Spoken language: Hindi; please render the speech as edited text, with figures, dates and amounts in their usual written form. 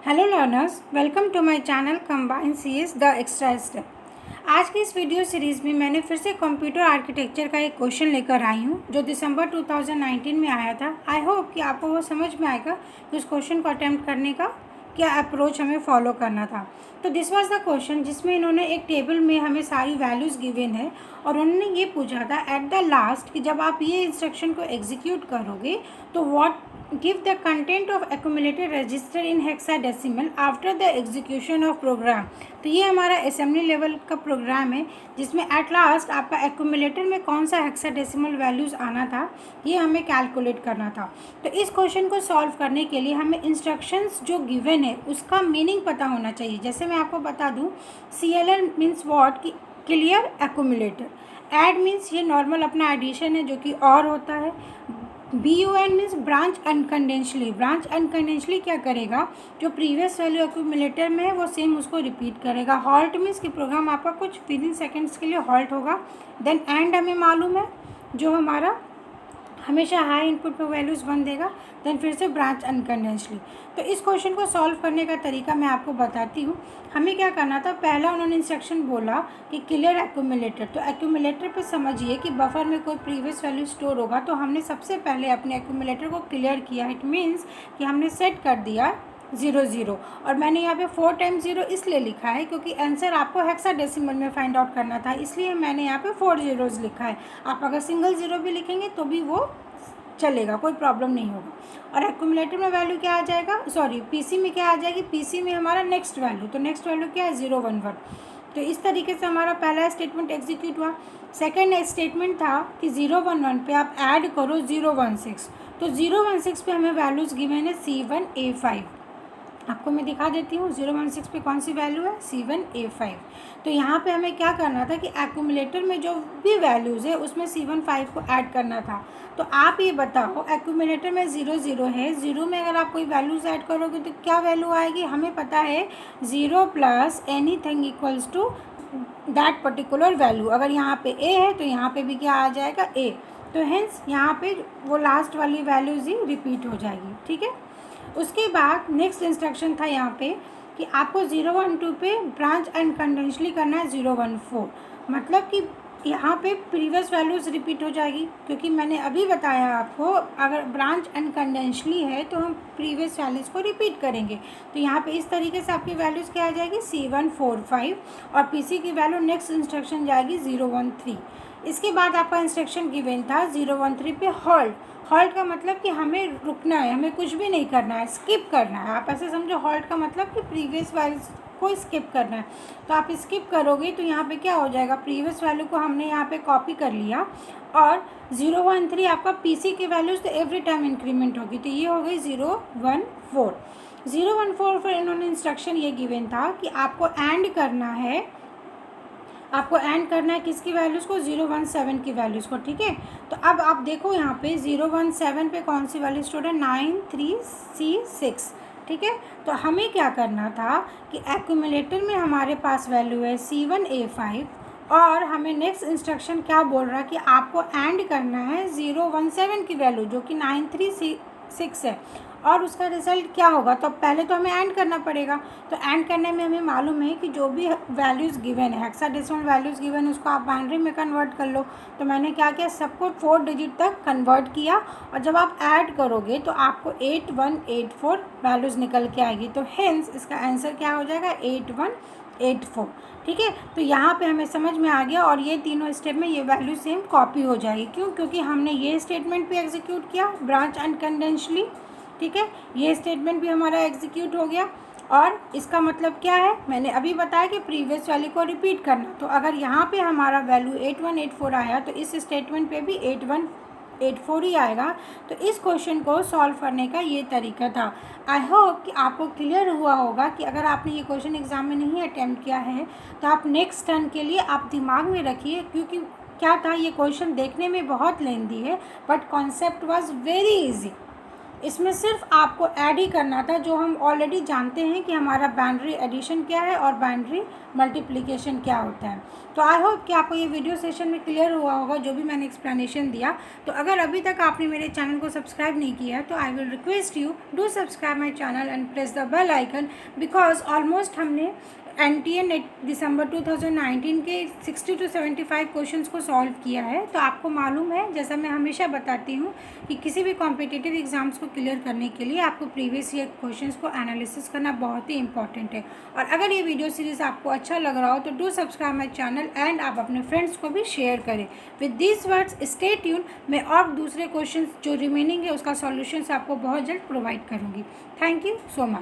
Hello learners, welcome to my channel combine CS the extra step. आज की इस वीडियो सीरीज़ में मैंने फिर से कंप्यूटर आर्किटेक्चर का एक क्वेश्चन लेकर आई हूँ जो दिसंबर 2019 में आया था। आई होप कि आपको वो समझ में आएगा कि उस क्वेश्चन को अटैम्प्ट करने का क्या अप्रोच हमें फॉलो करना था। तो दिस वाज द क्वेश्चन जिसमें इन्होंने एक टेबल में हमें सारी वैल्यूज़ गिवन है और उन्होंने ये पूछा था एट द लास्ट कि जब आप ये इंस्ट्रक्शन को एग्जीक्यूट करोगे तो what give the content of accumulated register in hexadecimal after the execution of program। तो ये हमारा असेंबली लेवल का प्रोग्राम है जिसमें एट लास्ट आपका एक्यूमुलेटर में कौन सा हेक्साडेसिमल वैल्यूज़ आना था ये हमें कैलकुलेट करना था। तो इस क्वेश्चन को सॉल्व करने के लिए हमें इंस्ट्रक्शंस जो गिवन है उसका मीनिंग पता होना चाहिए। जैसे मैं आपको बता दूँ, CLL मीन्स वॉट कि क्लियर एक्यूमुलेटर, ऐड मीन्स ये नॉर्मल अपना एडिशन है जो कि और होता है। BUN मीन्स ब्रांच अनकंडेंशली, ब्रांच अनकंडेंशली क्या करेगा, जो प्रीवियस वैल्यू एक्यूमुलेटर में है वो सेम उसको रिपीट करेगा। हॉल्ट मीन्स कि प्रोग्राम आपका कुछ विद इन सेकेंड्स के लिए हॉल्ट होगा। देन एंड हमें मालूम है जो हमारा हमेशा हाई इनपुट पे वैल्यूज़ 1 देगा। देन फिर से ब्रांच अनकंडेंशली। तो इस क्वेश्चन को सॉल्व करने का तरीका मैं आपको बताती हूँ। हमें क्या करना था, पहला उन्होंने इंस्ट्रक्शन बोला कि क्लियर एक्यूमुलेटर। तो एक्यूमुलेटर पे समझिए कि बफर में कोई प्रीवियस वैल्यू स्टोर होगा, तो हमने सबसे पहले अपने एक्यूमुलेटर को क्लियर किया। इट मीन्स कि हमने सेट कर दिया 0 और मैंने यहाँ पे 4 टाइम्स 0 इसलिए लिखा है क्योंकि आंसर आपको हेक्साडेसिमल में फाइंड आउट करना था, इसलिए मैंने यहाँ पे 4 zeros लिखा है। आप अगर सिंगल ज़ीरो भी लिखेंगे तो भी वो चलेगा, कोई प्रॉब्लम नहीं होगा। और एक्यूमुलेटर में वैल्यू क्या आ जाएगा, सॉरी पीसी में क्या आ जाएगी, पीसी में हमारा नेक्स्ट वैल्यू, तो नेक्स्ट वैल्यू क्या है 011। तो इस तरीके से हमारा पहला स्टेटमेंट एग्जीक्यूट हुआ। सेकेंड स्टेटमेंट था कि 011 पे आप ऐड करो 016। तो 016 पे हमें वैल्यूज़ गिवन है C1A5। आपको मैं दिखा देती हूँ 016 पे कौन सी वैल्यू है, C1A5। तो यहाँ पे हमें क्या करना था कि एक्यूमुलेटर में जो भी वैल्यूज़ है उसमें C15 को ऐड करना था। तो आप ये बताओ, एक्यूमुलेटर में 0 है, 0 में अगर आप कोई वैल्यूज़ ऐड करोगे तो क्या वैल्यू आएगी, हमें पता है 0 plus anything equals to that particular value. अगर यहाँ पे A है तो यहाँ पे भी क्या आ जाएगा A। तो हेंस यहाँ पे वो लास्ट वाली वैल्यूज़ ही रिपीट हो जाएगी, ठीक है। उसके बाद नेक्स्ट इंस्ट्रक्शन था यहाँ पे कि आपको 012 पे ब्रांच अनकंडेंशली करना है 014। मतलब कि यहाँ पे प्रीवियस वैल्यूज़ रिपीट हो जाएगी, क्योंकि मैंने अभी बताया आपको अगर ब्रांच अनकंडेंशली है तो हम प्रीवियस वैल्यूज़ को रिपीट करेंगे। तो यहाँ पे इस तरीके से आपकी वैल्यूज़ क्या आ जाएगी C145 और PC की वैल्यू नेक्स्ट इंस्ट्रक्शन जाएगी 013। इसके बाद आपका इंस्ट्रक्शन गिवन था 013 पे हॉल्ट। हॉल्ट का मतलब कि हमें रुकना है, हमें कुछ भी नहीं करना है, स्किप करना है। आप ऐसे समझो हॉल्ट का मतलब कि प्रीवियस वैल्यू को स्किप करना है। तो आप स्किप करोगे तो यहाँ पे क्या हो जाएगा, प्रीवियस वैल्यू को हमने यहाँ पे कॉपी कर लिया और 013 आपका पीसी की वैल्यूज़ तो एवरी टाइम इंक्रीमेंट होगी, तो ये हो गई 014। 014 पर इन्होंने इंस्ट्रक्शन ये गिवन था कि आपको एंड करना है, आपको एंड करना है किसकी वैल्यूज़ को, 017 की वैल्यूज़ को, ठीक है। तो अब आप देखो यहाँ पे 017 पे कौन सी वैल्यू स्टोर है, 93C6, ठीक है। तो हमें क्या करना था कि एक्यूमुलेटर में हमारे पास वैल्यू है C1A5 और हमें नेक्स्ट इंस्ट्रक्शन क्या बोल रहा है कि आपको एंड करना है 017 की वैल्यू जो कि 93C6 है और उसका रिजल्ट क्या होगा। तो पहले तो हमें ऐड करना पड़ेगा। तो ऐड करने में हमें मालूम है कि जो भी वैल्यूज़ गिवन है, हेक्साडेसिमल वैल्यूज़ गिवन है, उसको आप बाइनरी में कन्वर्ट कर लो। तो मैंने क्या किया, सबको 4 डिजिट तक कन्वर्ट किया और जब आप ऐड करोगे तो आपको 8184 वैल्यूज़ निकल के आएगी। तो हेंस इसका आंसर क्या हो जाएगा, 8184, ठीक है। तो यहाँ पे हमें समझ में आ गया और ये तीनों स्टेप में ये वैल्यू सेम कॉपी हो जाएगी। क्यों, क्योंकि हमने ये स्टेटमेंट भी एग्जीक्यूट किया ब्रांच अनकंडेंशली, ठीक है। ये स्टेटमेंट भी हमारा एग्जीक्यूट हो गया और इसका मतलब क्या है, मैंने अभी बताया कि प्रीवियस वैल्यू को रिपीट करना। तो अगर यहाँ पे हमारा वैल्यू 8184 आया तो इस स्टेटमेंट पे भी 8184 ही आएगा। तो इस क्वेश्चन को सॉल्व करने का ये तरीका था। आई होप कि आपको क्लियर हुआ होगा कि अगर आपने ये क्वेश्चन एग्जाम में नहीं अटैम्प्ट किया है तो आप नेक्स्ट टर्न के लिए आप दिमाग में रखिए, क्योंकि क्या था, ये क्वेश्चन देखने में बहुत लेंदी है but concept was very easy. इसमें सिर्फ आपको ऐड ही करना था, जो हम ऑलरेडी जानते हैं कि हमारा बाइनरी एडिशन क्या है और बाइनरी मल्टीप्लिकेशन क्या होता है। तो आई होप कि आपको ये वीडियो सेशन में क्लियर हुआ होगा जो भी मैंने एक्सप्लेनेशन दिया। तो अगर अभी तक आपने मेरे चैनल को सब्सक्राइब नहीं किया है तो I will request you do subscribe my channel and press the bell icon, because almost हमने NTA नेट दिसंबर 2019 के 60 to 75 क्वेश्चंस को सॉल्व किया है। तो आपको मालूम है, जैसा मैं हमेशा बताती हूँ कि किसी भी कॉम्पिटिटिव एग्जाम्स को क्लियर करने के लिए आपको प्रीवियस ईयर क्वेश्चंस को एनालिसिस करना बहुत ही इंपॉर्टेंट है। और अगर ये वीडियो सीरीज़ आपको अच्छा लग रहा हो तो do subscribe my channel and आप अपने फ्रेंड्स को भी शेयर करें। With these words stay tune. मैं और दूसरे क्वेश्चन जो रिमेनिंग है उसका सॉल्यूशंस आपको बहुत जल्द प्रोवाइड करूँगी। Thank you so much.